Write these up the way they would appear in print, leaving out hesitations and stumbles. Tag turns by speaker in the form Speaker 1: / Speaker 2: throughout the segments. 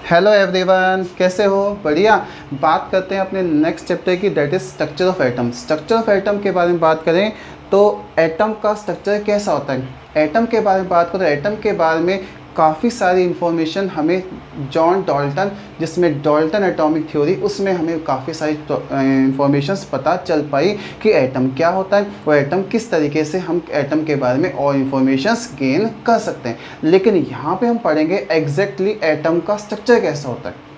Speaker 1: Hello everyone, कैसे हो? बढ़िया। बात करते हैं अपने नेक्स्ट चैप्टर की, that is structure of atom. Structure of atom के बारे में बात करें तो एटम का स्ट्रक्चर कैसा होता है। एटम के बारे में बात करें तो एटम के बारे में काफ़ी सारी इंफॉर्मेशन हमें जॉन डाल्टन, जिसमें डाल्टन एटॉमिक थ्योरी, उसमें हमें काफ़ी सारी इंफॉर्मेशंस पता चल पाई कि एटम क्या होता है और एटम किस तरीके से हम एटम के बारे में और इंफॉर्मेशंस गेन कर सकते हैं। लेकिन यहाँ पे हम पढ़ेंगे एग्जैक्टली एटम का स्ट्रक्चर कैसा होता है।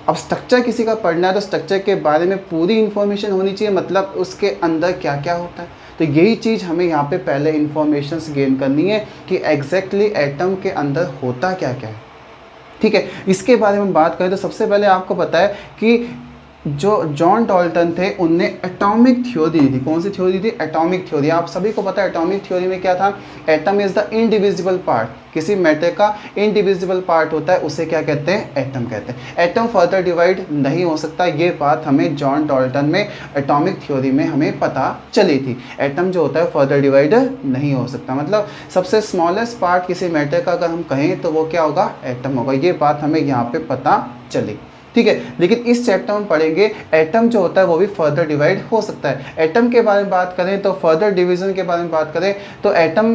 Speaker 1: अब स्ट्रक्चर किसी का पढ़ना है तो स्ट्रक्चर के बारे में पूरी इन्फॉर्मेशन होनी चाहिए, मतलब उसके अंदर क्या क्या होता है। तो यही चीज़ हमें यहाँ पे पहले इन्फॉर्मेशंस गेन करनी है कि एग्जैक्टली एटम के अंदर होता क्या क्या है। ठीक है, इसके बारे में बात करें तो सबसे पहले आपको पता है कि जो जॉन डाल्टन थे उनने एटॉमिक थ्योरी दी थी। कौन सी थ्योरी थी? Atomic theory. आप सभी को पता है एटॉमिक थ्योरी में क्या था। Atom is the indivisible part, किसी मैटर का इनडिविजिबल पार्ट होता है, उसे क्या कहते हैं? एटम कहते हैं। एटम फर्दर डिवाइड नहीं हो सकता, ये बात हमें जॉन डाल्टन में एटॉमिक थ्योरी में हमें पता चली थी। एटम जो होता है फर्दर डिवाइड नहीं हो सकता, मतलब सबसे स्मॉलेस्ट पार्ट किसी मैटर का अगर हम कहें तो वो क्या होगा? एटम होगा। ये बात हमें यहाँ पे पता चली। ठीक है, लेकिन इस चैप्टर में पढ़ेंगे एटम जो होता है वो भी फर्दर डिवाइड हो सकता है। एटम के बारे में बात करें तो फर्दर डिवीजन के बारे में बात करें तो एटम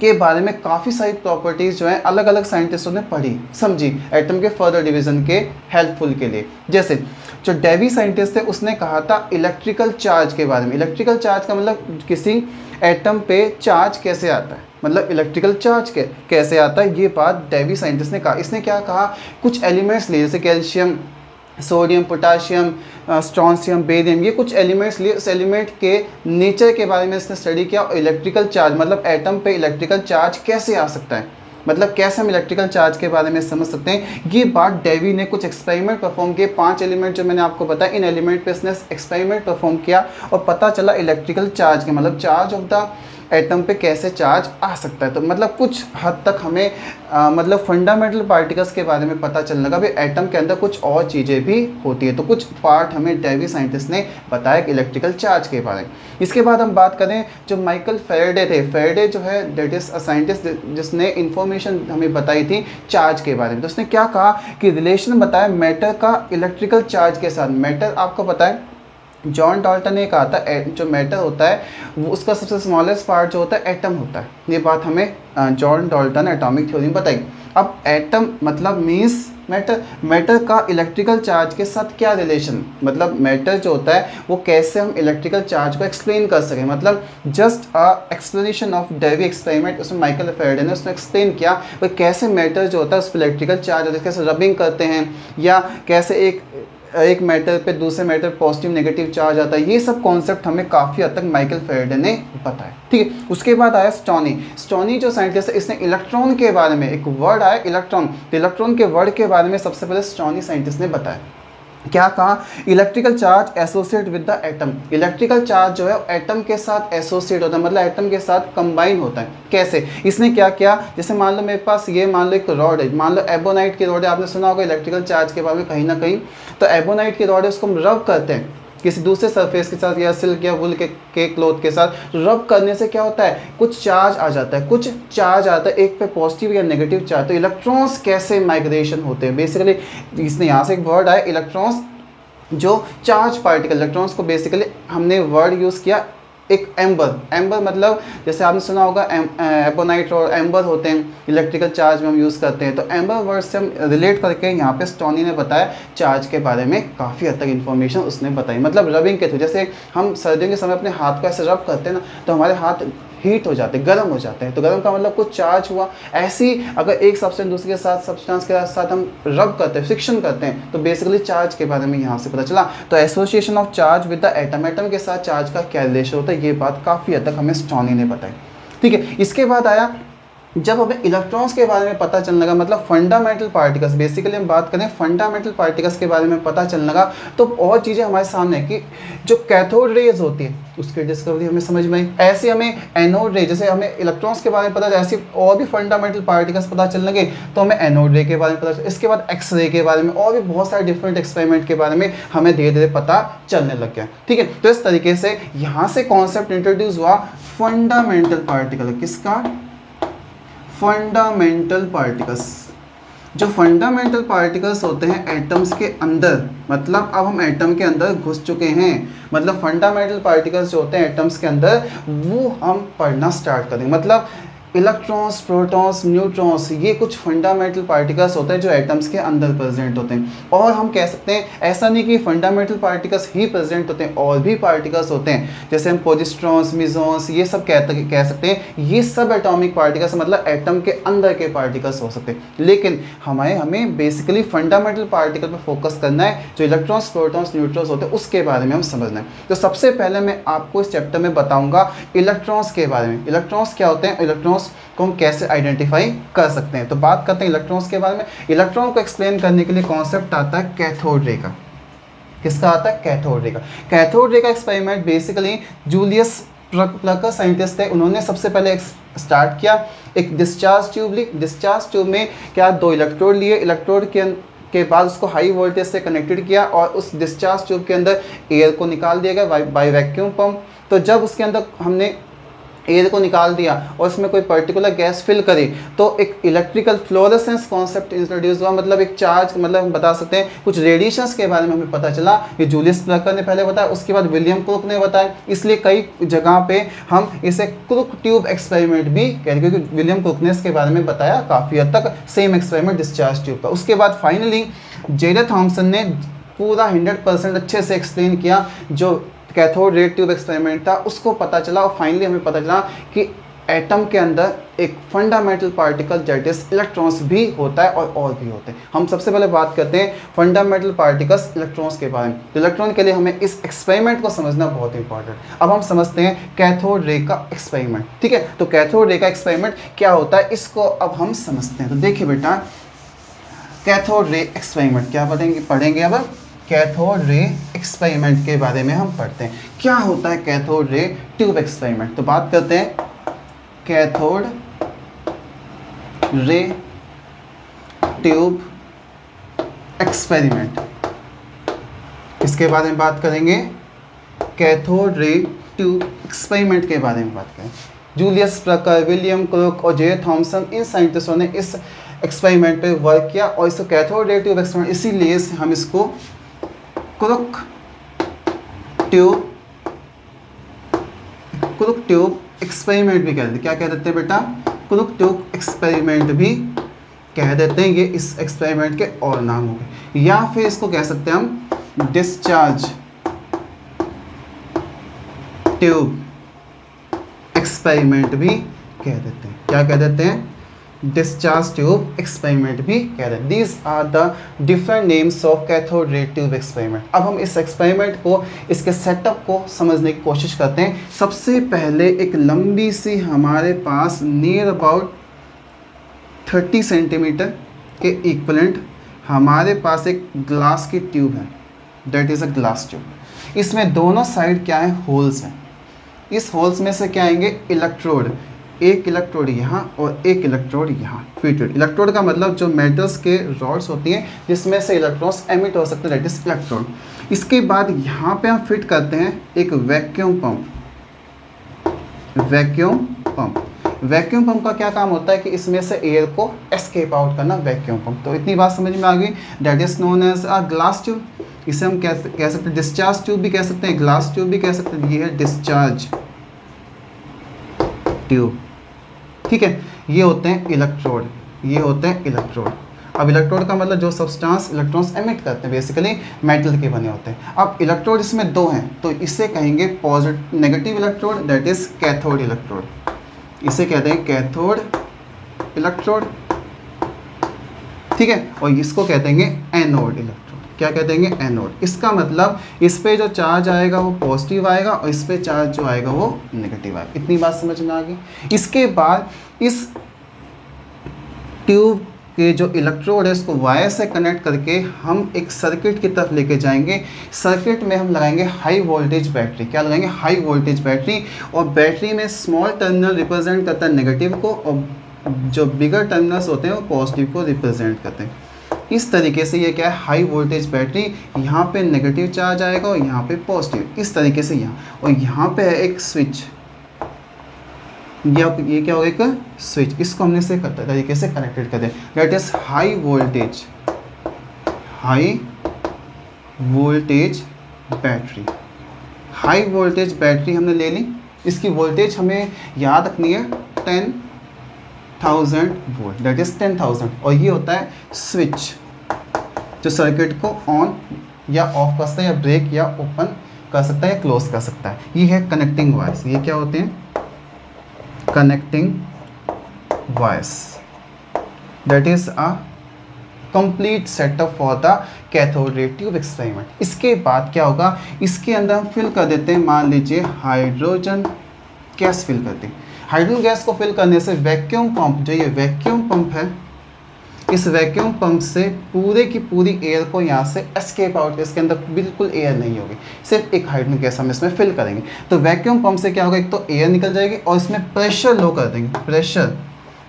Speaker 1: के बारे में काफ़ी सारी प्रॉपर्टीज़ जो हैं अलग अलग साइंटिस्टों ने पढ़ी समझी एटम के फर्दर डिवीजन के हेल्पफुल के लिए। जैसे जो डेवी साइंटिस्ट थे उसने कहा था इलेक्ट्रिकल चार्ज के बारे में। इलेक्ट्रिकल चार्ज का मतलब किसी एटम पे चार्ज कैसे आता है, मतलब इलेक्ट्रिकल चार्ज कैसे आता है, ये बात डेवी साइंटिस्ट ने कहा। इसने क्या कहा, कुछ एलिमेंट्स लिए जैसे calcium, sodium, potassium, strontium, barium, ये कुछ एलिमेंट्स लिए उस एलिमेंट के नेचर के बारे में इसने स्टडी किया। और इलेक्ट्रिकल चार्ज मतलब एटम पे इलेक्ट्रिकल चार्ज कैसे आ सकता है, मतलब कैसे हम इलेक्ट्रिकल चार्ज के बारे में समझ सकते हैं। ये बात डेवी ने कुछ एक्सपेरिमेंट परफॉर्म किए। 5 एलिमेंट जो मैंने आपको बताया, इन एलिमेंट पे इसने एक्सपेरिमेंट परफॉर्म किया और पता चला इलेक्ट्रिकल चार्ज के मतलब चार्ज ऑफ द एटम पे कैसे चार्ज आ सकता है। तो मतलब कुछ हद तक हमें मतलब फंडामेंटल पार्टिकल्स के बारे में पता चलने लगा, भाई एटम के अंदर कुछ और चीज़ें भी होती है। तो कुछ पार्ट हमें डेवी साइंटिस्ट ने बताया कि इलेक्ट्रिकल चार्ज के बारे में। इसके बाद हम बात करें जो माइकल फेरेडे थे। फेरेडे जो है दैट इज अ साइंटिस्ट जिसने इंफॉर्मेशन हमें बताई थी चार्ज के बारे में। तो उसने क्या कहा कि रिलेशन बताया मैटर का इलेक्ट्रिकल चार्ज के साथ। मैटर आपको पता है जॉन डाल्टन ने कहा था जो मैटर होता है वो उसका सबसे स्मॉलेस्ट पार्ट जो होता है एटम होता है। ये बात हमें जॉन डाल्टन एटॉमिक थ्योरी में बताई। अब एटम मतलब मीन्स मैटर। मैटर का इलेक्ट्रिकल चार्ज के साथ क्या रिलेशन, मतलब मैटर जो होता है वो कैसे हम इलेक्ट्रिकल चार्ज को एक्सप्लेन कर सकें। मतलब just a explanation of Davy experiment, उसमें माइकल फेरेडे ने उसने एक्सप्लेन किया वो कैसे मैटर जो होता है उस पर इलेक्ट्रिकल चार्ज होता है, कैसे रबिंग करते हैं या कैसे एक मैटर पे दूसरे मैटर पॉजिटिव नेगेटिव चार्ज आता है। ये सब कॉन्सेप्ट हमें काफ़ी हद तक माइकल फेरेडे ने बताया। ठीक है, उसके बाद आया स्टोनी। स्टोनी जो साइंटिस्ट है इसने इलेक्ट्रॉन के बारे में, एक वर्ड आया इलेक्ट्रॉन, तो इलेक्ट्रॉन के वर्ड के बारे में सबसे पहले स्टोनी साइंटिस्ट ने बताया। क्या कहा, electrical charge associate with the atom. Electrical charge जो है एटम के साथ एसोसिएट होता है, मतलब एटम के साथ कंबाइन होता है। कैसे? इसने क्या किया, जैसे मान लो मेरे पास ये मान लो एक रॉड है, मान लो एबोनाइट की रॉड है, आपने सुना होगा इलेक्ट्रिकल चार्ज के बारे में कहीं ना कहीं। तो एबोनाइट की रॉड है उसको हम रब करते हैं किसी दूसरे सरफेस के साथ या सिल्क या वुल के क्लॉथ के साथ, रब करने से क्या होता है, कुछ चार्ज आ जाता है, कुछ चार्ज आता है, एक पे पॉजिटिव या नेगेटिव चार्ज। तो इलेक्ट्रॉन्स कैसे माइग्रेशन होते हैं बेसिकली, इसने यहाँ से एक वर्ड आया इलेक्ट्रॉन्स, जो चार्ज पार्टिकल। इलेक्ट्रॉन्स को बेसिकली हमने वर्ड यूज़ किया एक एम्बर। एम्बर मतलब जैसे आपने सुना होगा एबोनाइट और एम्बर होते हैं इलेक्ट्रिकल चार्ज में हम यूज़ करते हैं। तो एम्बर वर्ड से हम रिलेट करके यहाँ पे स्टोनी ने बताया चार्ज के बारे में काफ़ी हद तक इन्फॉर्मेशन उसने बताई। मतलब रबिंग के थ्रू, जैसे हम सर्दियों के समय अपने हाथ को ऐसे रब करते हैं ना, तो हमारे हाथ हीट हो जाते हैं, गर्म हो जाते हैं। तो गर्म का मतलब कुछ चार्ज हुआ। ऐसी अगर एक सब्सटेंस दूसरे के साथ सब्सटेंस के साथ हम रब करते हैं, फ्रिक्शन करते हैं, तो बेसिकली चार्ज के बारे में यहाँ से पता चला। तो association of charge with the atom, atom के साथ चार्ज का क्या रिलेशन होता है, ये बात काफ़ी हद तक हमें स्टोनी ने बताई। ठीक है, इसके बाद आया जब हमें इलेक्ट्रॉन्स के बारे में पता चलने लगा, मतलब फंडामेंटल पार्टिकल्स, बेसिकली हम बात करें फंडामेंटल पार्टिकल्स के बारे में पता चलने लगा, तो और चीज़ें हमारे सामने है कि जो कैथोड रेज होती है उसकी डिस्कवरी हमें समझ में आई। ऐसे हमें एनोड रे, जैसे हमें इलेक्ट्रॉन्स के बारे में पता चला, ऐसे और भी फंडामेंटल पार्टिकल्स पता चलने लगे तो हमें एनोड रे के बारे में पता चला। इसके बाद एक्स रे के बारे में और भी बहुत सारे डिफरेंट एक्सपेरिमेंट के बारे में हमें धीरे धीरे पता चलने लग गया। ठीक है, तो इस तरीके से यहाँ से कॉन्सेप्ट इंट्रोड्यूस हुआ फंडामेंटल पार्टिकल। किसका? Fundamental particles. जो फंडामेंटल पार्टिकल्स होते हैं एटम्स के अंदर, मतलब अब हम एटम के अंदर घुस चुके हैं, मतलब फंडामेंटल पार्टिकल्स जो होते हैं एटम्स के अंदर वो हम पढ़ना स्टार्ट करेंगे। मतलब इलेक्ट्रॉन्स, प्रोटॉन्स, न्यूट्रॉन्स, ये कुछ फंडामेंटल पार्टिकल्स होते हैं जो एटम्स के अंदर प्रेजेंट होते हैं। और हम कह सकते हैं ऐसा नहीं कि फंडामेंटल पार्टिकल्स ही प्रेजेंट होते हैं, और भी पार्टिकल्स होते हैं, जैसे हम पोजिट्रॉन्स, मिजॉन्स, ये सब कह सकते हैं। ये सब एटॉमिक पार्टिकल्स मतलब एटम के अंदर के पार्टिकल्स हो सकते हैं। लेकिन हमें बेसिकली फंडामेंटल पार्टिकल पर फोकस करना है, जो इलेक्ट्रॉन्स, प्रोटॉन्स, न्यूट्रॉन्स होते हैं उसके बारे में हम समझना है। तो सबसे पहले मैं आपको इस चैप्टर में बताऊंगा इलेक्ट्रॉन्स के बारे में। इलेक्ट्रॉन्स क्या होते हैं, इलेक्ट्रॉन्स को हम कैसे आइडेंटिफाई कर सकते हैं। तो बात करते हैं इलेक्ट्रॉन्स के बारे में। इलेक्ट्रॉन को एक्सप्लेन करने के लिए कॉन्सेप्ट आता है कैथोड रे का। किसका आता है? कैथोड रे का। कैथोड रे का experiment basically Julius Plucker scientist थे, उन्होंने सबसे पहले स्टार्ट किया। एक डिस्चार्ज ट्यूब ली, डिस्चार्ज ट्यूब में क्या 2 इलेक्ट्रोड लिए, इलेक्ट्रोड के बाद उसको हाई वोल्टेज से कनेक्टेड किया और उस डिस्चार्ज ट्यूब के अंदर एयर को निकाल दिया गया बाय वैक्यूम पंप। तो जब उसके अंदर हमने एयर को निकाल दिया और उसमें कोई पर्टिकुलर गैस फिल करी, तो एक इलेक्ट्रिकल फ्लोरेसेंस कॉन्सेप्ट इंट्रोड्यूस हुआ। मतलब एक चार्ज, मतलब हम बता सकते हैं कुछ रेडिएशंस के बारे में हमें पता चला। ये जूलियस प्लकर ने पहले बताया, उसके बाद विलियम क्रुक ने बताया। इसलिए कई जगह पे हम इसे क्रुक ट्यूब एक्सपेरिमेंट भी कहते हैं, क्योंकि विलियम क्रुक ने इसके बारे में बताया काफ़ी हद तक सेम एक्सपेरिमेंट डिस्चार्ज ट्यूब का। उसके बाद फाइनली जेरे थॉम्सन ने पूरा 100% अच्छे से एक्सप्लेन किया। जो कैथोड रे ट्यूब एक्सपेरिमेंट था उसको पता चला, और फाइनली हमें पता चला कि एटम के अंदर एक fundamental particle that is electrons भी होता है और भी होते हैं। हम सबसे पहले बात करते हैं फंडामेंटल पार्टिकल्स इलेक्ट्रॉन्स के बारे में। तो इलेक्ट्रॉन के लिए हमें इस एक्सपेरिमेंट को समझना बहुत इंपॉर्टेंट। अब हम समझते हैं कैथोड रे का एक्सपेरिमेंट। ठीक है, तो कैथोड रे का एक्सपेरिमेंट क्या होता है इसको अब हम समझते हैं। तो देखिए बेटा, कैथोड रे एक्सपेरिमेंट क्या पढ़ेंगे अब कैथोड रे एक्सपेरिमेंट के बारे में हम पढ़ते हैं। क्या होता है कैथोड रे ट्यूब एक्सपेरिमेंट? तो बात करते हैं कैथोड रे ट्यूब एक्सपेरिमेंट। इसके बारे में बात करेंगे, कैथोड रे ट्यूब एक्सपेरिमेंट के बारे में बात करें। जूलियस प्लकर, विलियम क्रुक और जे थॉम्सन, इन साइंटिस्टों ने इस एक्सपेरिमेंट पे वर्क किया और इसको कैथोड रे ट्यूब एक्सपेरिमेंट, इसीलिए हम इसको क्रुक ट्यूब एक्सपेरिमेंट भी कह देते हैं। क्या कह देते हैं बेटा? क्रुक ट्यूब एक्सपेरिमेंट भी कह देते हैं। ये इस एक्सपेरिमेंट के और नाम हो गए, या फिर इसको कह सकते हैं हम डिस्चार्ज ट्यूब एक्सपेरिमेंट भी कह देते हैं। क्या कह देते हैं? डिस्चार्ज ट्यूब एक्सपेरिमेंट भी कह रहे हैं। These are the different names of cathode ray tube experiment. अब हम इस एक्सपेरिमेंट को, इसके सेटअप को समझने की कोशिश करते हैं। सबसे पहले एक लंबी सी हमारे पास नियर अबाउट 30 सेंटीमीटर के इक्वलेंट हमारे पास एक ग्लास की ट्यूब है, that is a glass tube. इसमें दोनों साइड क्या है? होल्स हैं। इस होल्स में से क्या आएंगे? इलेक्ट्रोड। एक इलेक्ट्रोड यहाँ और एक इलेक्ट्रोड यहाँ फिटेड। इलेक्ट्रोड का मतलब जो मेटल्स के रॉड्स होती हैं जिसमें से इलेक्ट्रॉन्स एमिट हो सकते हैं, दैट इज इलेक्ट्रोड। इसके बाद यहाँ पे हम फिट करते हैं एक वैक्यूम पंप। वैक्यूम पंप का क्या काम होता है कि इसमें से एयर को एस्केप आउट करना, वैक्यूम पंप। तो इतनी बात समझ में आ गई, that is known as a glass tube. इसे हम कह सकते हैं डिस्चार्ज ट्यूब भी कह सकते हैं, ग्लास ट्यूब भी कह सकते हैं। ये है डिस्चार्ज ट्यूब। ठीक है, ये होते हैं इलेक्ट्रोड, ये होते हैं इलेक्ट्रोड। अब इलेक्ट्रोड का मतलब जो सब्सटेंस इलेक्ट्रॉन्स एमिट करते हैं बेसिकली मेटल के बने होते हैं। अब इलेक्ट्रोड इसमें दो हैं, तो इसे कहेंगे positive negative electrode, that is cathode electrode. इसे कहते हैं कैथोड इलेक्ट्रोड। ठीक है, और इसको कहते हैं एनोड इलेक्ट्रोड। क्या कहते हैं? एनोड। इसका मतलब इस पे जो चार्ज आएगा वो पॉजिटिव आएगा और इस पे चार्ज जो आएगा वो नेगेटिव आएगा। इतनी बात समझ में आ गई। इसके बाद इस ट्यूब के जो इलेक्ट्रोड है इसको वायर से कनेक्ट करके हम एक सर्किट की तरफ लेके जाएंगे। सर्किट में हम लगाएंगे हाई वोल्टेज बैटरी। क्या लगाएंगे? High voltage battery. और बैटरी में स्मॉल टर्मिनल रिप्रेजेंट करता है नेगेटिव को, और जो बिगर टर्मिनल्स होते हैं वो पॉजिटिव को रिप्रेजेंट करते हैं। इस तरीके से ये क्या है? High voltage battery. यहाँ पे नेगेटिव चार्ज आएगा और यहाँ पे पॉजिटिव, इस तरीके से यहाँ। और यहाँ पे है एक स्विच, ये क्या होगा, एक स्विच, इसको हमने से तरीके से कनेक्टेड कर दिया, that is high voltage battery. High voltage battery हमने ले ली, इसकी वोल्टेज हमें याद रखनी है 10,000 वोल्ट, दैट इज 10,000, और ये होता है स्विच जो सर्किट को ऑन या ऑफ कर सकता है, या ब्रेक या ओपन कर सकता है, या क्लोज कर सकता है। ये है कनेक्टिंग वायर्स। ये क्या होते हैं, connecting wires, that is a complete setup for the cathode ray tube experiment. इसके बाद क्या होगा, इसके अंदर हम फिल कर देते हैं, मान लीजिए हाइड्रोजन गैस फिल करते हैं। हाइड्रोजन गैस को फिल करने से वैक्यूम पंप, जो ये वैक्यूम पंप है, इस वैक्यूम पंप से पूरे की पूरी एयर को यहाँ से एस्केप आउट, इसके अंदर बिल्कुल एयर नहीं होगी, सिर्फ एक हाइड्रोजन गैस हम इसमें फिल करेंगे। तो वैक्यूम पंप से क्या होगा, एक तो एयर निकल जाएगी और इसमें प्रेशर लो कर देंगे। प्रेशर,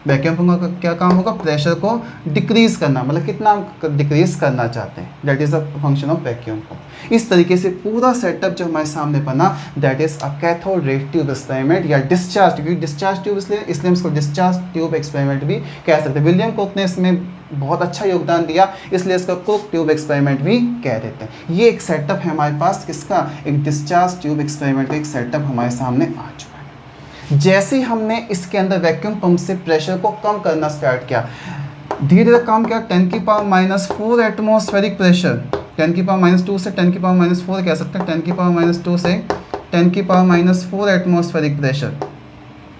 Speaker 1: वैक्यूम पंप का क्या काम होगा, प्रेशर को डिक्रीज करना, मतलब कितना डिक्रीज करना चाहते हैं, that is the function of vacuum pump. इस तरीके से पूरा सेटअप जो हमारे सामने बना, that is a cathode ray tube experiment, या डिस्चार्ज, क्योंकि डिस्चार्ज ट्यूब इसलिए हम इसको डिस्चार्ज ट्यूब एक्सपेरिमेंट भी कह सकते हैं। विलियम कुक ने इसमें बहुत अच्छा योगदान दिया, इसलिए इसका कुक ट्यूब एक्सपेरिमेंट भी कह देते हैं। ये एक सेटअप है हमारे पास, किसका, एक डिस्चार्ज ट्यूब एक्सपेरिमेंट का एक सेटअप हमारे सामने आ चुका है। जैसे ही हमने इसके अंदर वैक्यूम पंप से प्रेशर को कम करना स्टार्ट किया, धीरे धीरे कम किया, 10⁻⁻⁴ एटमॉस्फेरिक प्रेशर, 10⁻⁻2 से 10⁻⁻⁴ कह सकते हैं, 10⁻⁻2 से 10⁻⁻⁴ एटमॉस्फेरिक प्रेशर,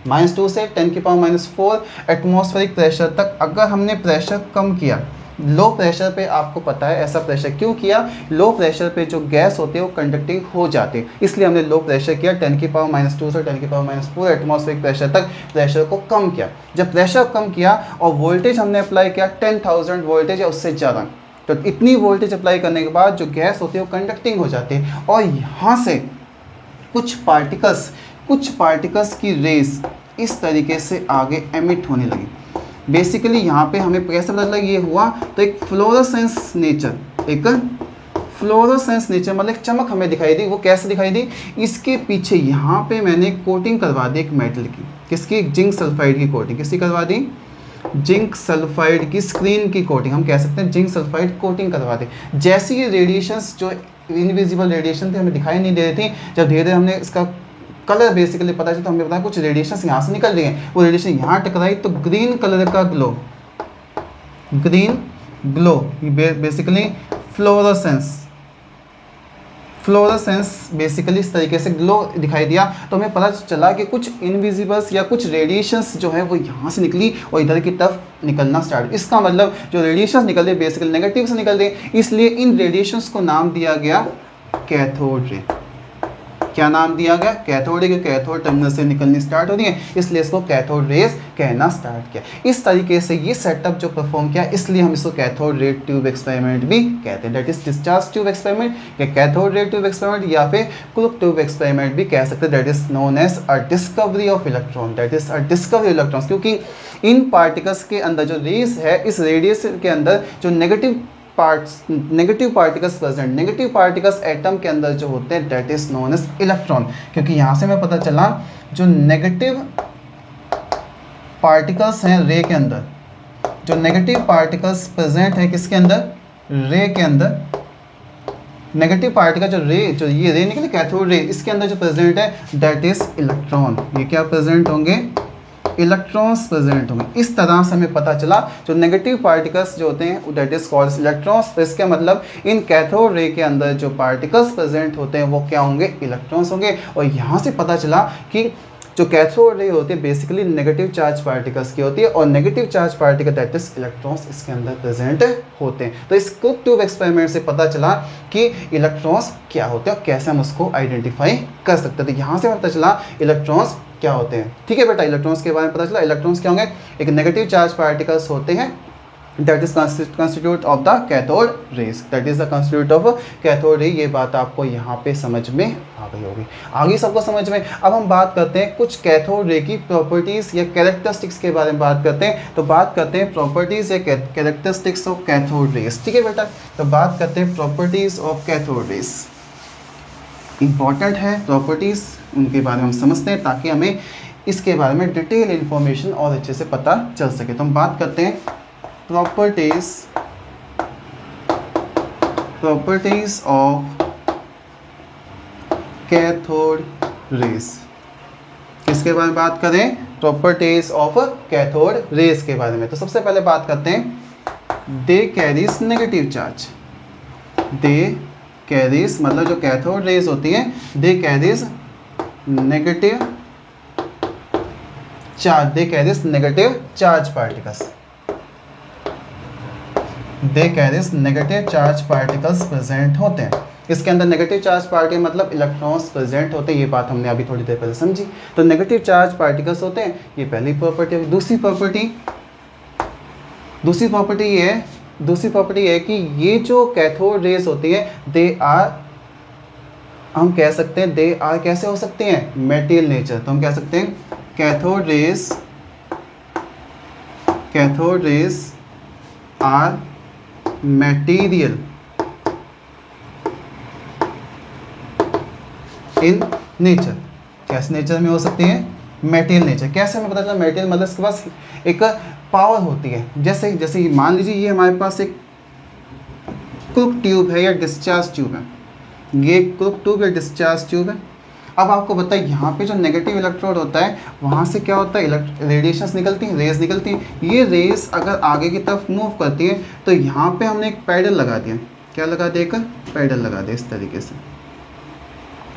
Speaker 1: -2 से 10⁻⁻⁴ एटमॉस्फेरिक प्रेशर तक अगर हमने प्रेशर कम किया, लो प्रेशर पे आपको पता है ऐसा प्रेशर क्यों किया, लो प्रेशर पे जो गैस होती है वो कंडक्टिंग हो जाती है, इसलिए हमने लो प्रेशर किया, 10⁻⁻2 से 10⁻⁻⁴ एटमॉस्फेरिक प्रेशर तक प्रेशर को कम किया। जब प्रेशर कम किया और वोल्टेज हमने अप्लाई किया 10,000 वोल्टेज या उससे ज़्यादा, तो इतनी वोल्टेज अप्लाई करने के बाद जो गैस होती है वो कंडक्टिंग हो जाती है, और यहाँ से कुछ पार्टिकल्स की रेस इस तरीके से आगे एमिट होने लगी। बेसिकली यहाँ पे हमें कैसे पता चला ये हुआ, तो एक फ्लोरोसेंस नेचर, मतलब एक चमक हमें दिखाई दी। वो कैसे दिखाई दी, इसके पीछे यहाँ पे मैंने कोटिंग करवा दी एक मेटल की, किसकी, जिंक सल्फाइड की कोटिंग, किसकी करवा दी, जिंक सल्फाइड की स्क्रीन की कोटिंग, हम कह सकते हैं जिंक सल्फाइड कोटिंग करवा दी। जैसी ये रेडिएशंस जो इनविजिबल रेडिएशन थे हमें दिखाई नहीं दे रही थी, जब धीरे धीरे हमने इसका कलर बेसिकली पता चला तो हमें पता है कुछ रेडिएशन यहाँ से निकल रही हैं, वो रेडिएशन यहाँ टकराई तो ग्रीन कलर का ग्लो बेसिकली फ्लोरोसेंस बेसिकली इस तरीके से ग्लो दिखाई दिया। तो हमें पता चला कि कुछ इनविजिबल्स या कुछ रेडिएशंस जो है वो यहाँ से निकली और इधर की तरफ निकलना स्टार्ट। इसका मतलब जो रेडिएशंस निकल रहे बेसिकली नेगेटिव से निकल रहे, इसलिए इन रेडिएशंस को नाम दिया गया कैथोड रे। क्या नाम दिया गया, कैथोड रे, क्योंकि कैथोड टर्मिनल से निकलनी स्टार्ट हो रही है, इसलिए इसको कैथोड रेज कहना स्टार्ट किया। इस तरीके से ये सेटअप जो परफॉर्म किया, इसलिए हम इसको कैथोड रे ट्यूब एक्सपेरिमेंट भी कहते हैं, that is discharge tube experiment या कैथोड रे ट्यूब एक्सपेरिमेंट या फिर क्रूक ट्यूब एक्सपेरिमेंट भी कह सकते हैं, that is known as a discovery of electron, that is a discovery electrons. क्योंकि इन पार्टिकल्स के अंदर जो रेस है, इस रेडियस के अंदर जो negative particles present, negative particles atom के अंदर जो होते हैं that is known as electron. क्योंकि यहाँ से हमें पता चला जो नेगेटिव पार्टिकल्स हैं रे के अंदर, जो नेगेटिव पार्टिकल्स प्रेजेंट है किसके अंदर, रे के अंदर, नेगेटिव पार्टिकल जो ये रे निकले कैथोड रे, इसके अंदर जो प्रेजेंट है दैट इज इलेक्ट्रॉन। ये क्या प्रेजेंट होंगे, इलेक्ट्रॉन्स प्रेजेंट होंगे। इस तरह से हमें पता चला जो नेगेटिव पार्टिकल्स जो होते हैं दैट इज कॉल्ड इलेक्ट्रॉन्स। तो इसका मतलब इन कैथोड रे के अंदर जो पार्टिकल्स प्रेजेंट होते हैं वो क्या होंगे, इलेक्ट्रॉन्स होंगे। और यहाँ से पता चला कि जो कैथोड रे होती है बेसिकली नेगेटिव चार्ज पार्टिकल्स की होती है, और negative charge particle that is electrons इसके अंदर प्रेजेंट होते हैं। तो इस क्रूक ट्यूब एक्सपेरिमेंट से पता चला कि इलेक्ट्रॉन्स क्या होते हैं और कैसे हम उसको आइडेंटिफाई कर सकते हैं। तो यहाँ से पता चला इलेक्ट्रॉन्स क्या होते हैं। ठीक है बेटा, इलेक्ट्रॉन्स के बारे में पता चला। इलेक्ट्रॉन्स क्या होंगे, एक नेगेटिव चार्ज पार्टिकल्स होते हैं that is constitute of the cathode rays, that is the constitute of cathode रे। ये बात आपको यहाँ पे समझ में आ गई होगी, आगे सबको समझ में। अब हम बात करते हैं कुछ कैथोड रे की प्रॉपर्टीज या कैरेक्टरिस्टिक्स के बारे में बात करते हैं। तो बात करते हैं प्रॉपर्टीज या कैरेक्टरिस्टिक्स ऑफ कैथोड रेज। ठीक है बेटा, तो बात करते हैं properties of cathode rays. Important है प्रॉपर्टीज, उनके बारे में हम समझते हैं ताकि हमें इसके बारे में डिटेल इन्फॉर्मेशन और अच्छे से पता चल सके। तो हम बात करते हैं प्रॉपर्टीज ऑफ कैथोड रेस। किसके बारे में बात करें? प्रॉपर्टीज ऑफ कैथोड रेस के बारे में। तो सबसे पहले बात करते हैं they carries negative charge. They carries मतलब जो कैथोड रेस होती है they carries negative charge, they carries negative charge particles, they carries negative charge particles present होते हैं। इसके अंदर नेगेटिव चार्ज पार्टिकल मतलब इलेक्ट्रॉन्स प्रेजेंट होते हैं, ये बात हमने अभी थोड़ी देर पहले समझी। तो नेगेटिव चार्ज पार्टिकल्स होते हैं, ये पहली प्रॉपर्टी है। दूसरी प्रॉपर्टी है कि ये जो कैथोड रेस होती है दे आर, हम कह सकते हैं दे आर कैसे हो सकते हैं? Material nature. तो हम कह सकते हैं cathode rays are material in nature. कैसे नेचर में हो सकती है? Material nature. कैसे हमें पता चला? मेटेरियल मतलब इसके पास एक पावर होती है। जैसे मान लीजिए ये हमारे पास एक क्रूक ट्यूब है या डिस्चार्ज ट्यूब है, ये क्रूक ट्यूब या डिस्चार्ज ट्यूब है। अब आपको बताइए यहाँ पे जो नेगेटिव इलेक्ट्रोड होता है वहाँ से क्या होता है? रेडिएशंस निकलती हैं, रेस निकलती हैं। ये रेस अगर आगे की तरफ मूव करती है तो यहाँ पे हमने एक पैडल लगा दिया। क्या लगा दिया? एक पैडल लगा दिया। इस तरीके से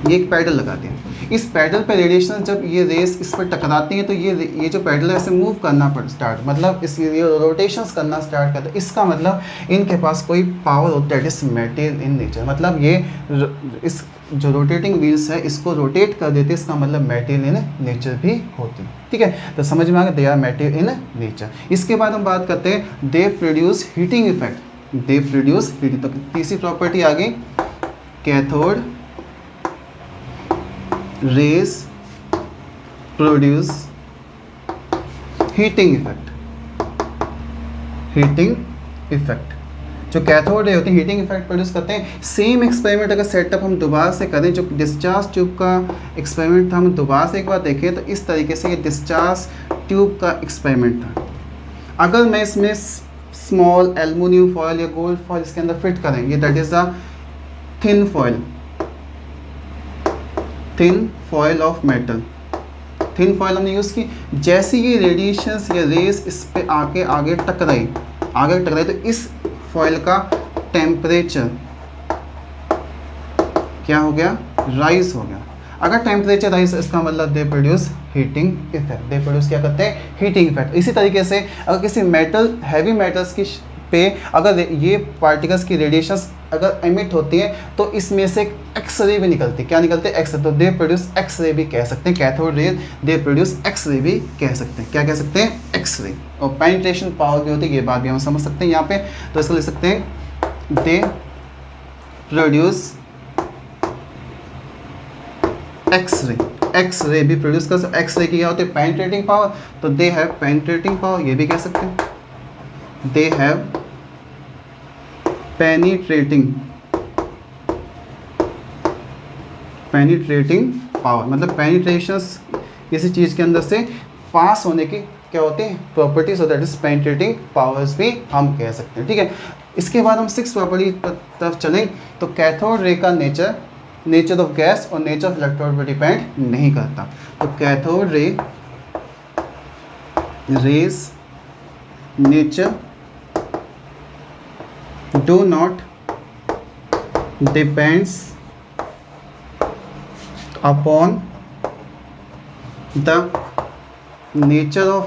Speaker 1: ये एक पैडल लगा दिया। इस पैडल पे रेडिएशन जब ये रेस इस पर टकराती है तो ये जो पैडल है ऐसे मूव करना स्टार्ट, मतलब ये रोटेशंस करना स्टार्ट करता है। इसका मतलब इनके पास कोई पावर होती है, that is material in nature. मतलब ये इस जो रोटेटिंग व्हील्स है इसको रोटेट कर देते हैं, इसका मतलब मेटेरियल इन नेचर भी होती है। ठीक है, तो समझ में आ गया, they are material in nature. इसके बाद हम बात करते हैं they produce heating effect. They produce heating. तो तीसरी प्रॉपर्टी आ गई cathode rays produce heating effect. जो कैथोड रे होते हैं हीटिंग इफेक्ट प्रोड्यूस करते हैं। सेम एक्सपेरिमेंट अगर सेटअप हम दोबारा से करें, जो डिस्चार्ज ट्यूब का एक्सपेरिमेंट था हम दोबारा से एक बार देखें तो इस तरीके से ये डिस्चार्ज ट्यूब का एक्सपेरिमेंट था। अगर मैं इसमें स्मॉल एल्युमिनियम फॉयल या गोल्ड फॉयल इसके अंदर फिट करेंगे, that is the thin foil of metal. Thin foil हमने यूज़ की। जैसे ये रेडिएशंस या रेस इस पे आगे टकराई तो इस फॉयल का टेम्परेचर क्या हो गया? राइज हो गया। अगर टेम्परेचर राइज इसका मतलब दे produce heating effect. They produce क्या करते हैं? Heating effect. इसी तरीके से अगर किसी हैवी मेटल्स की पे अगर ये पार्टिकल्स की रेडिएशंस अगर एमिट होती है तो इसमें से एक्सरे भी निकलती है। क्या निकलते हैं? एक्सरे। तो दे प्रोड्यूस एक्सरे भी कह सकते हैं। Cathode rays they produce X ray भी कह सकते हैं। क्या कह सकते हैं? एक्सरे। और पेनिट्रेशन पावर भी होती है, ये बात भी हम समझ सकते हैं यहाँ पे। तो इसको लिख सकते हैं दे प्रोड्यूस एक्सरे भी प्रोड्यूस कर सकते। एक्सरे की क्या होती है? Penetrating power. तो दे हैव पेनिट्रेटिंग पावर, ये भी कह सकते हैं। दे हैव पेनिट्रेटिंग पावर, मतलब पेनिट्रेशंस किसी चीज़ के अंदर से पास होने की क्या होते हैं? प्रॉपर्टीज। और दैट इज पेनिट्रेटिंग पावर्स भी हम कह सकते हैं। ठीक है, इसके बाद हम 6 प्रॉपर्टी तरफ चलें तो कैथोड रे का नेचर ऑफ गैस और नेचर ऑफ इलेक्ट्रोड पर डिपेंड नहीं करता। तो cathode rays nature do not depends upon the nature of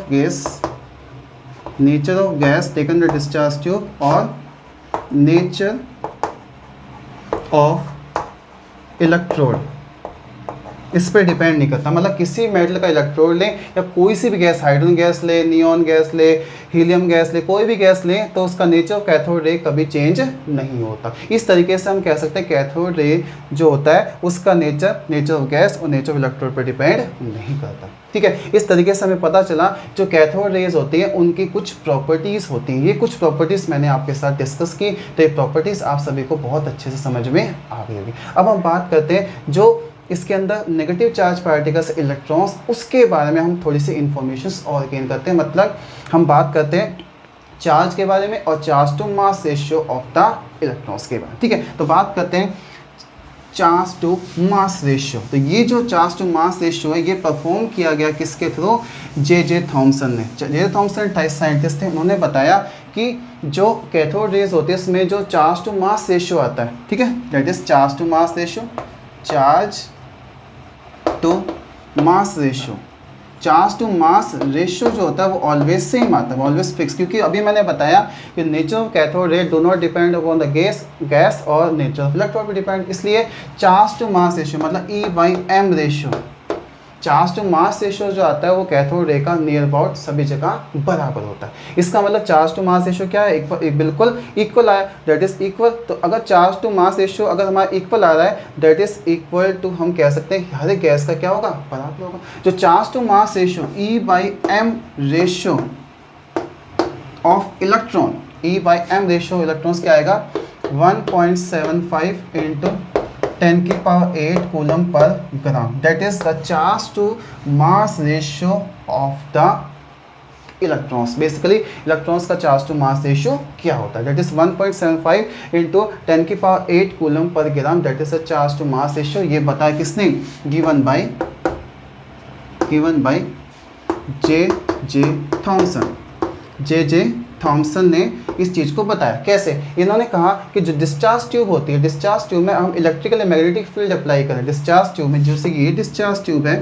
Speaker 1: gas taken the discharge tube or nature of electrode। इस पर डिपेंड नहीं करता। मतलब किसी मेटल का इलेक्ट्रोड लें या कोई सी भी गैस, हाइड्रोजन गैस ले, नियॉन गैस ले, हीलियम गैस ले, कोई भी गैस लें तो उसका नेचर ऑफ कैथोड रे कभी चेंज नहीं होता। इस तरीके से हम कह सकते हैं कैथोड रे जो होता है उसका नेचर ऑफ गैस और नेचर ऑफ इलेक्ट्रोड पर डिपेंड नहीं करता। ठीक है, इस तरीके से हमें पता चला जो कैथोड रेज होती हैं उनकी कुछ प्रॉपर्टीज़ होती हैं। ये कुछ प्रॉपर्टीज़ मैंने आपके साथ डिस्कस की, तो ये प्रॉपर्टीज़ आप सभी को बहुत अच्छे से समझ में आ गई होगी। अब हम बात करते हैं जो इसके अंदर नेगेटिव चार्ज पार्टिकल्स इलेक्ट्रॉन्स, उसके बारे में हम थोड़ी सी इंफॉर्मेशन और गेन करते हैं। मतलब हम बात करते हैं चार्ज के बारे में और charge to mass ratio of the electrons के बारे में। ठीक है, तो बात करते हैं चार्ज टू मास रेशियो। तो ये जो चार्ज टू मास रेशियो है ये परफॉर्म किया गया किसके थ्रू? जे थॉमसन ने। जे थॉमसन साइंटिस्ट थे, उन्होंने बताया कि जो कैथोड रेज होती है इसमें जो चार्ज टू मास रेशियो आता है, ठीक है, that is charge to mass ratio. Charge to mass ratio, charge to mass ratio जो होता है वो ऑलवेज सेम आता है, ऑलवेज फिक्स, क्योंकि अभी मैंने बताया कि nature of cathode ray do not depend upon the gas और नेचर ऑफ इलेक्ट्रॉन पे डिपेंड। इसलिए चार्ज टू मास रेशियो मतलब E/m ratio, charge to mass ratio जो आता है वो कैथोड रे का नियर अबाउट सभी जगह बराबर होता है। इसका मतलब चार्ज टू मास रेशियो क्या है? एक बिल्कुल इक्वल आया, दैट इज इक्वल। तो अगर चार्ज टू मास रेशियो अगर हमारा इक्वल आ रहा है दैट इज इक्वल टू, हम कह सकते हैं हर एक गैस का क्या होगा? बराबर होगा। जो charge to mass ratio E/m ratio of electron, E/m ratio electrons क्या आएगा? 1.75 इंटू 10 की power 8 coulomb per gram, that is the charge to mass ratio of the electrons. Basically electrons का चार्ज टू मास रेशियो क्या होता है? That is 1.75 into 10 की power 8 coulomb per gram, that is the charge to mass ratio. ये बताया किसने? Given by J Thomson. J Thomson ने इस चीज़ को बताया। कैसे? इन्होंने कहा कि जो डिस्चार्ज ट्यूब होती है, डिस्चार्ज ट्यूब में हम इलेक्ट्रिकल मैग्नेटिक फील्ड अप्लाई करें। डिस्चार्ज ट्यूब में, जैसे ये डिस्चार्ज ट्यूब है,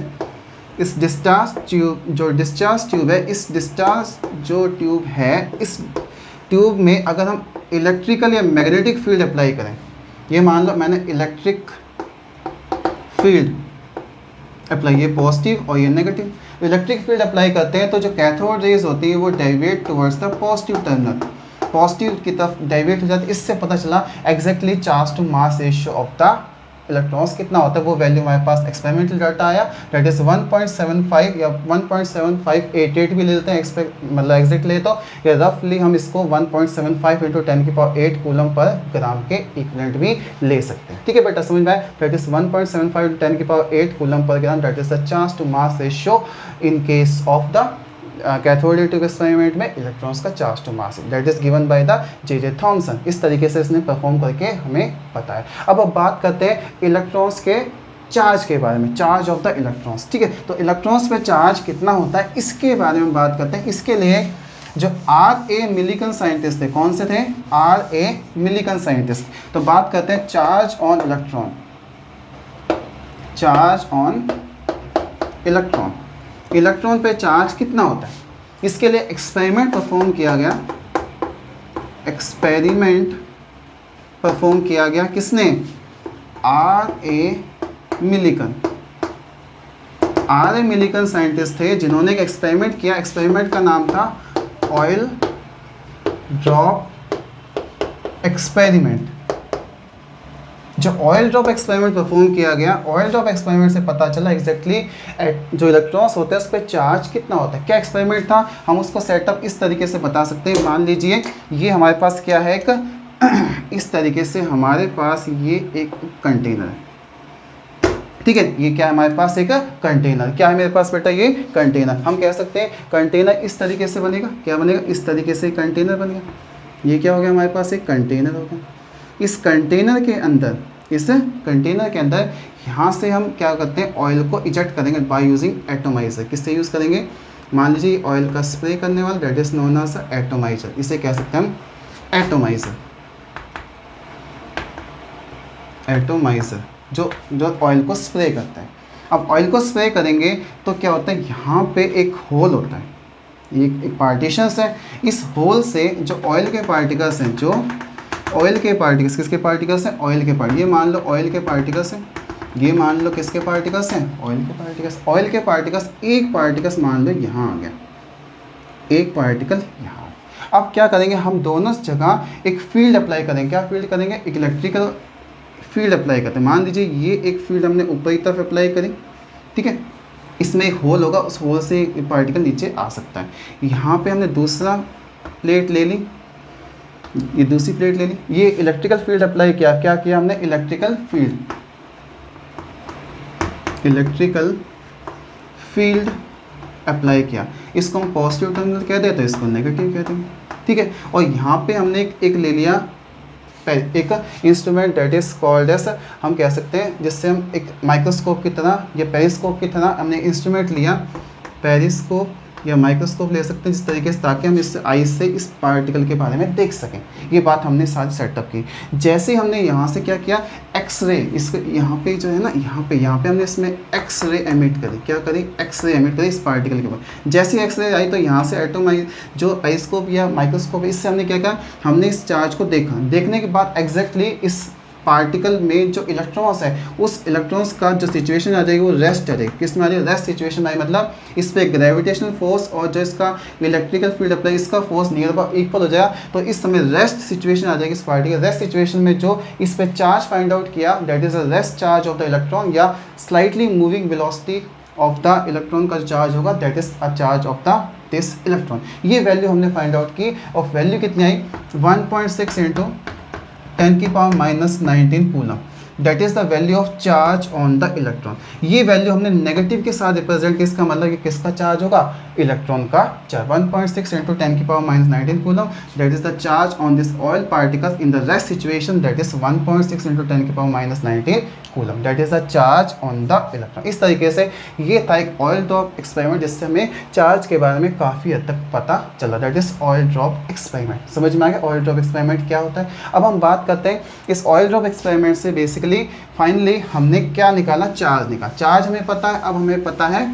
Speaker 1: इस डिस्चार्ज ट्यूब में अगर हम इलेक्ट्रिकल या मैग्नेटिक फील्ड अप्लाई करें, ये मान लो मैंने इलेक्ट्रिक फील्ड अप्लाई, ये पॉजिटिव और ये नेगेटिव, इलेक्ट्रिक फील्ड अप्लाई करते हैं तो जो कैथोड रेज होती है वो deviate towards the positive terminal, positive की तरफ डाइवेट हो जाती है। इससे पता चला exactly charge to mass ratio of the electrons कितना होता है। वो वैल्यू हमारे पास एक्सपेरिमेंटल डाटा आया, दैट इज 1.75 या 1.7588 भी ले लेते हैं, मतलब एग्जैक्ट ले तो, या रफली हम इसको 1.75 इंटू 10 की पावर 8 कूलम पर ग्राम के इक्विवेलेंट भी ले सकते हैं। ठीक है बेटा, समझ में आया? दैट इज 1.75 इंटू 10 की power 8 coulomb per gram, that is the charge to mass ratio in case of the cathode tube experiment में इलेक्ट्रॉन्स का charge to mass, that is given by the J Thomson. इस तरीके से इसने perform करके हमें बताया। अब बात करते हैं इलेक्ट्रॉन्स के चार्ज के बारे में, चार्ज ऑफ द इलेक्ट्रॉन्स। ठीक है, तो इलेक्ट्रॉन्स पे चार्ज कितना होता है इसके बारे में बात करते हैं। इसके लिए जो R.A. मिलिकन साइंटिस्ट थे, कौन से थे? R.A. Millikan scientist. तो बात करते हैं charge on electron, charge on electron, electron पे चार्ज कितना होता है। इसके लिए एक्सपेरिमेंट परफॉर्म किया गया, एक्सपेरिमेंट परफॉर्म किया गया किसने? R.A. Millikan. R.A. Millikan scientist थे जिन्होंने एक एक्सपेरिमेंट किया। एक्सपेरिमेंट का नाम था ऑयल ड्रॉप एक्सपेरिमेंट। जो ऑयल ड्रॉप एक्सपेरिमेंट परफॉर्म किया गया, ऑयल ड्रॉप एक्सपेरिमेंट से पता चला एग्जैक्टली जो इलेक्ट्रॉन्स होते हैं उस पर चार्ज कितना होता है। क्या एक्सपेरिमेंट था? हम उसको सेटअप इस तरीके से बता सकते हैं। मान लीजिए ये हमारे पास क्या है, एक इस तरीके से हमारे पास ये एक कंटेनर है। ठीक है, ये क्या है हमारे पास? एक कंटेनर। क्या है मेरे पास बेटा? ये कंटेनर। हम कह सकते हैं कंटेनर इस तरीके से बनेगा। क्या बनेगा? इस तरीके से कंटेनर बनेगा। ये क्या हो गया हमारे पास? एक कंटेनर हो गया। इस कंटेनर के अंदर, इस कंटेनर के अंदर यहाँ से हम क्या करते हैं? ऑयल को इजेक्ट करेंगे बाय यूजिंग एटोमाइजर। किससे यूज़ करेंगे? मान लीजिए ऑयल का स्प्रे करने वाला, that is known as atomizer. इसे कह सकते हैं हम एटोमाइजर। एटोमाइजर जो ऑयल को स्प्रे करता है। अब ऑयल को स्प्रे करेंगे तो क्या होता है? यहाँ पे एक होल होता है, एक पार्टीशंस है। इस होल से जो ऑयल के पार्टिकल्स हैं, जो ऑयल के पार्टिकल्स, किसके पार्टिकल्स हैं? ऑयल के पार्टिकल्स। ये मान लो ऑयल के पार्टिकल्स हैं, ये मान लो किसके पार्टिकल्स हैं? ऑयल के पार्टिकल्स। ऑयल के पार्टिकल्स, एक पार्टिकल्स मान लो यहाँ आ गया, एक पार्टिकल यहाँ। अब क्या करेंगे? हम दोनों जगह एक फील्ड अप्लाई करेंगे। क्या फील्ड करेंगे? एक इलेक्ट्रिकल फील्ड अप्लाई करते हैं। मान लीजिए ये एक फील्ड हमने ऊपर की तरफ अप्लाई करी, ठीक है, इसमें एक होल होगा, उस होल से पार्टिकल नीचे आ सकता है। यहाँ पे हमने दूसरा प्लेट ले ली, ये दूसरी प्लेट ले ली, ये इलेक्ट्रिकल फील्ड अप्लाई किया। क्या किया हमने? Electrical field electrical field apply किया, इसको हम पॉजिटिव टर्मिनल कहते हैं तो इसको नेगेटिव कहते हैं, ठीक है। और यहाँ पे हमने एक ले लिया एक instrument that is called S, हम कह सकते हैं जिससे हम एक माइक्रोस्कोप की तरह या पेरिस्कोप की तरह हमने इंस्ट्रूमेंट लिया, पेरिस्कोप या माइक्रोस्कोप ले सकते हैं जिस तरीके से, ताकि हम इस आई से इस पार्टिकल के बारे में देख सकें। ये बात हमने सारी सेटअप की। जैसे हमने यहाँ से क्या किया, एक्सरे, इसको यहाँ पे जो है ना, यहाँ पे हमने इसमें एक्सरे एमिट करी, क्या करी, एक्सरे एमिट करी इस पार्टिकल के ऊपर। जैसे एक्सरे आई तो यहाँ से एटम जो आइस्कोप या माइक्रोस्कोप है, इससे हमने क्या किया, हमने इस चार्ज को देखा, देखने के बाद एग्जैक्टली इस पार्टिकल में जो इलेक्ट्रॉन्स है, उस इलेक्ट्रॉन्स का जो सिचुएशन आ जाएगी वो रेस्ट आ जाएगी। किस में आ जाएगी, रेस्ट सिचुएशन आई, मतलब इस पर ग्रेविटेशनल फोर्स और जो इसका इलेक्ट्रिकल फील्ड अप्लाई, इसका फोर्स नियर अबाउट इक्वल हो जाएगा। तो इस समय रेस्ट सिचुएशन आ जाएगी इस पार्टिकल। रेस्ट सिचुएशन में जो इस पर चार्ज फाइंड आउट किया, that is a rest charge of the electron, या slightly moving velocity of the electron का जो चार्ज होगा, that is a charge of the this electron. ये वैल्यू हमने फाइंड आउट की, और वैल्यू कितनी आई, 1.6 into 10⁻⁻19 coulomb, that is the value of charge on the electron. ये वैल्यू हमने नेगेटिव के साथ रिप्रेजेंट किया, इसका मतलब कि किसका चार्ज होगा, इलेक्ट्रॉन का charge. 1.6 into 10⁻⁻19 coulomb, that is the charge on this oil particles in the rest situation, that is 1.6 into 10⁻⁻19 coulomb, that is the charge on the electron. इस तरीके से ये था एक ऑयल ड्रॉप एक्सपेरिमेंट, जिससे हमें चार्ज के बारे में काफ़ी हद तक पता चला, that is oil drop experiment. समझ में आ गया ऑयल ड्रॉप एक्सपेरिमेंट क्या होता है। अब हम बात करते हैं इस ऑयल ड्रॉप एक्सपेरिमेंट से बेसिकली फाइनली हमने क्या निकाला, चार्ज निकाला। चार्ज हमें पता है, अब हमें पता है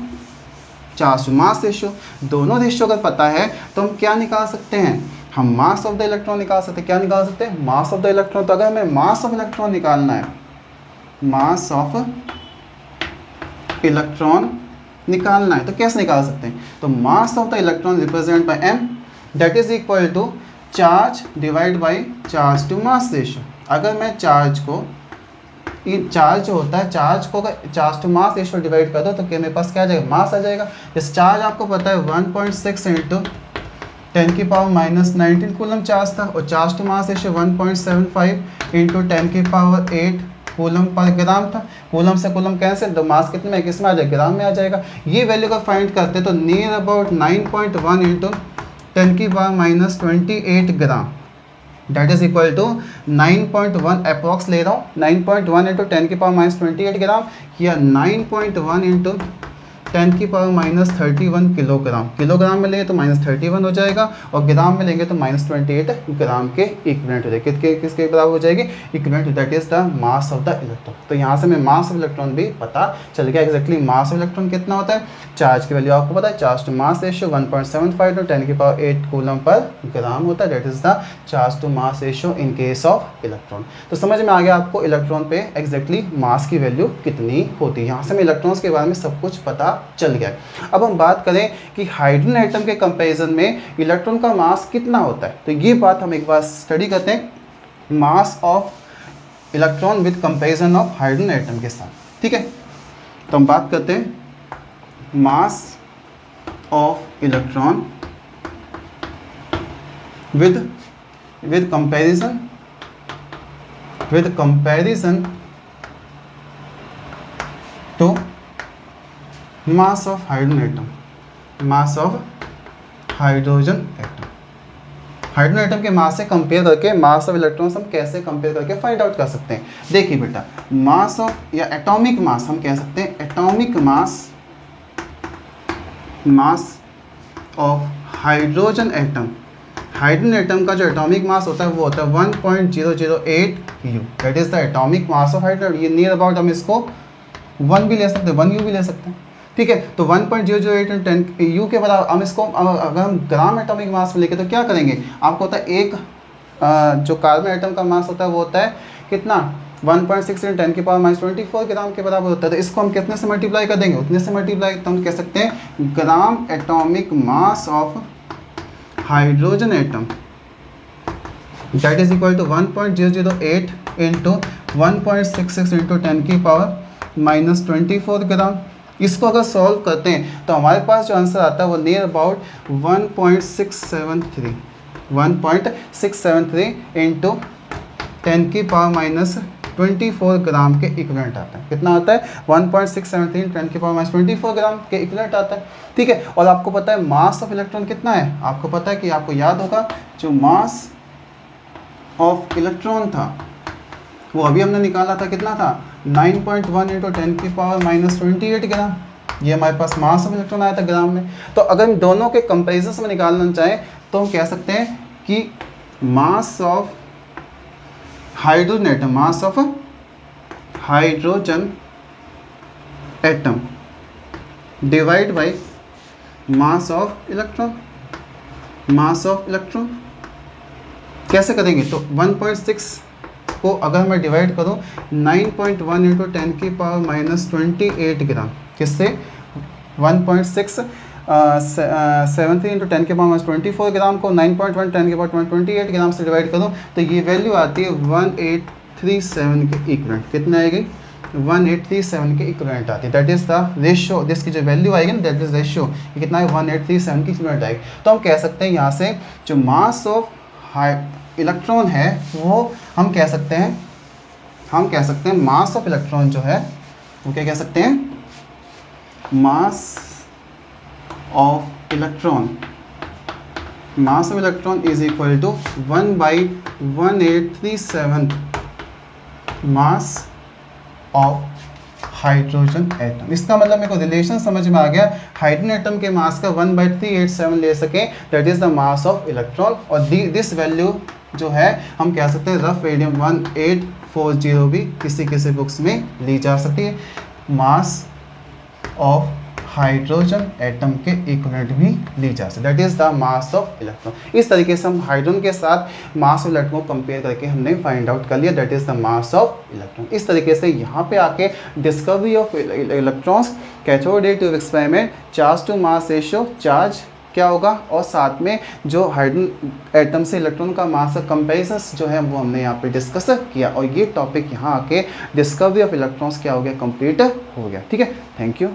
Speaker 1: चार्ज टू मास रेशियो, दोनों रेशियो अगर पता है तो हम क्या निकाल सकते हैं, हम मास ऑफ द इलेक्ट्रॉन निकाल सकते हैं। क्या निकाल सकते हैं, मास ऑफ द इलेक्ट्रॉन। तो अगर हमें मास ऑफ इलेक्ट्रॉन निकालना है, मास ऑफ इलेक्ट्रॉन निकालना है तो कैसे निकाल सकते हैं, तो mass of the electron represent by m, that is equal to charge divide by charge to mass ratio. अगर मैं चार्ज को, चार्ज जो होता है, चार्ज को अगर charge to mass ratio divide कर दो तो क्या मेरे पास क्या आ जाएगा, मास आ जाएगा। जैसे चार्ज आपको पता है 1.6 इंटू 10⁻⁻19 कूलम चार्ज था, और charge to mass ratio 1.75 into 10⁸ coulomb per gram था। कूलम से कूलम कैंसिल, तो मास कितने में, किस में आ जाएगा, ग्राम में आ जाएगा। ये वैल्यू का फाइंड करते तो near about 9.1 into 10⁻28 gram, that is equal to 9.1 approx ले रहा हूँ, 9.1 इंटू 10⁻28 ग्राम, या 9.1 इंटू 10⁻31 किलोग्राम। किलोग्राम में लेंगे तो -31 हो जाएगा, और ग्राम में लेंगे तो -28 ग्राम के इक्विवेलेंट हो जाएगी। किसके बराबर हो जाएगी, equivalent, that is the mass of the electron. तो यहाँ से हमें मास ऑफ इलेक्ट्रॉन भी पता चल गया। एक्जैक्टली मास ऑफ इलेक्ट्रॉन कितना होता है, चार्ज की वैल्यू आपको पता है, charge to mass ratio 1.75 to 10⁸ coulomb per gram होता है, that is the charge to mass ratio in case of electron. तो समझ में आ गया आपको इलेक्ट्रॉन पे एक्जैक्टली मास की वैल्यू कितनी होती है। यहाँ से हमें इलेक्ट्रॉन्स के बारे में सब कुछ पता चल गया। अब हम बात करें कि हाइड्रोजन एटम के कंपैरिजन में इलेक्ट्रॉन का मास कितना होता है, तो ये बात हम एक बार स्टडी करते हैं, mass of electron with comparison of hydrogen atom के साथ, ठीक है। तो हम बात करते हैं mass of electron with comparison to mass of hydrogen atom, mass of hydrogen atom. Hydrogen atom के मास से कंपेयर करके मास ऑफ इलेक्ट्रॉन्स हम कैसे कंपेयर करके फाइंड आउट कर सकते हैं। देखिए बेटा, मास ऑफ या एटॉमिक मास हम कह सकते हैं, atomic mass of hydrogen atom. Hydrogen atom का जो एटॉमिक मास होता है वो होता है 1.008 U, that is the atomic mass of hydrogen. ये नियर अबाउट हम इसको 1 भी ले सकते हैं, 1 U भी ले सकते हैं, ठीक है। तो 1.008 U के बराबर हम इसको, अगर हम ग्राम एटॉमिक मास में लेके तो क्या करेंगे, आपको होता है एक जो कार्बन एटम का मास होता है वो होता है कितना, 1.6 × 10⁻24 ग्राम के बराबर होता है। तो इसको हम कितने से मल्टीप्लाई कर देंगे, उतने से मल्टीप्लाई, तो हम कह सकते हैं gram atomic mass of hydrogen atom, that is equal to 1.008 into 1.66 into 10⁻24 gram. इसको अगर सॉल्व करते हैं तो हमारे पास जो आंसर आता है वो नियर अबाउट 1.673 इंटू 10⁻⁻ 24 ग्राम के इक्विवेलेंट आता है। कितना आता है? 1.673 10⁻24 ग्राम के इक्विवेलेंट आता है। ठीक है, और आपको पता है मास ऑफ इलेक्ट्रॉन कितना है? आपको पता है कि आपको याद होगा जो मास ऑफ इलेक्ट्रॉन था वो अभी हमने निकाला था, कितना था? 9.1 × 10⁻28 ग्राम। ये हमारे पास मास ऑफ इलेक्ट्रॉन आया था ग्राम में। तो अगर हम दोनों के कंपेरिजन में निकालना चाहें तो हम कह सकते हैं कि मास of hydrogen atom, mass of hydrogen atom divide by mass of electron, mass of electron कैसे करेंगे? तो 1.6 को अगर मैं डिवाइड करूँ 9.1 × 10⁻28 ग्राम, किससे? 1.6 73 × 10⁻24 ग्राम को 9.1 10⁻28 ग्राम से डिवाइड करूँ तो ये वैल्यू आती है 1837 के इक्विवेलेंट। कितना आएगी? 1837 के इक्विवेलेंट आती है। दैट इज द रेशियो, जिसकी जो वैल्यू आएगी ना, दैट इज रेशियो, ये कितना है? 1837 की इक्विवेलेंट आएगी। तो हम कह सकते हैं यहाँ से जो मास ऑफ इलेक्ट्रॉन है वो हम कह सकते हैं मास ऑफ इलेक्ट्रॉन जो है वो क्या कह सकते हैं? Mass of electron is equal to 1/1837 mass of hydrogen atom. इसका मतलब मेरे को रिलेशन समझ में आ गया। हाइड्रोजन एटम के मास का 1/387 ले सके, that is the mass of electron. और दिस वैल्यू जो है हम कह सकते हैं रफ रेडियम 1840 भी किसी बुक्स में ली जा सकती है। मास ऑफ हाइड्रोजन एटम के इक्विवेलेंट भी ली जा सकती है, that is the mass of electron. इस तरीके से हम हाइड्रोजन के साथ मास ऑफ इलेक्ट्रॉन को कंपेयर करके हमने फाइंड आउट कर लिया, that is the mass of electron. इस तरीके से यहाँ पे आके discovery of electrons, cathode ray tube experiment, charge to mass ratio, charge क्या होगा, और साथ में जो हाइड्रोजन एटम से इलेक्ट्रॉन का मास कंपेरिजन जो है वो हमने यहाँ पे डिस्कस किया। और ये टॉपिक यहाँ आके डिस्कवरी ऑफ इलेक्ट्रॉन्स क्या हो गया? कंप्लीट हो गया। ठीक है, थैंक यू।